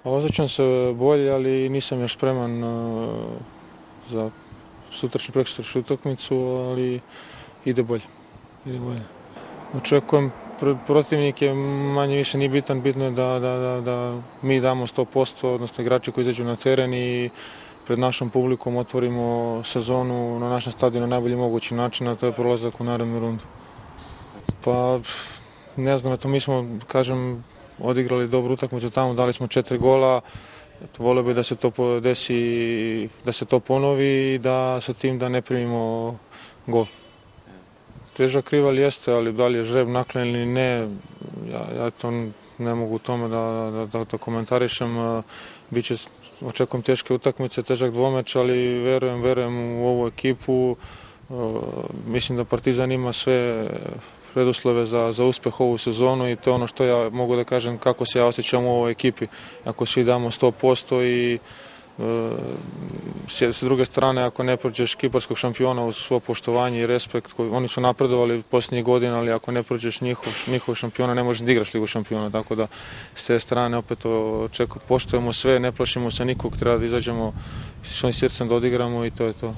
Osjećam se bolje, ali nisam još spreman za sutrašnju prekosutrašnju utakmicu, ali ide bolje. Očekujem, protivnik je manje više nije bitan, bitno je da mi damo 100%, odnosno igrači koji izađu na teren i pred našom publikom otvorimo sezonu na našem stadionu na najbolji mogući način, a to je prolazak u narednu rundu. Pa, ne znam, mi smo, kažem, odigrali dobru utakmicu tamo, dali smo 4 gola, volio bih da se to desi, da se to ponovi i da sa tim da ne primimo gol. Težak rival jeste, ali da li je žreb naklen ili ne, ja to ne mogu u tome da komentarišem. Očekujem teške utakmice, težak dvomeč, ali verujem u ovu ekipu. Mislim da Partizan ima sve preduslove za uspeh ovu sezonu i to je ono što ja mogu da kažem kako se ja osjećam u ovoj ekipi. Ako svi damo 100% i s druge strane, ako ne prođeš kiparskog šampiona uz svo poštovanje i respekt, oni su napredovali posljednjih godina, ali ako ne prođeš njihov šampiona, ne možeš da igraš Ligu šampiona, tako da s te strane opet poštujemo sve, ne plašimo se nikog, treba da izađemo svojim srcem da odigramo i to je to.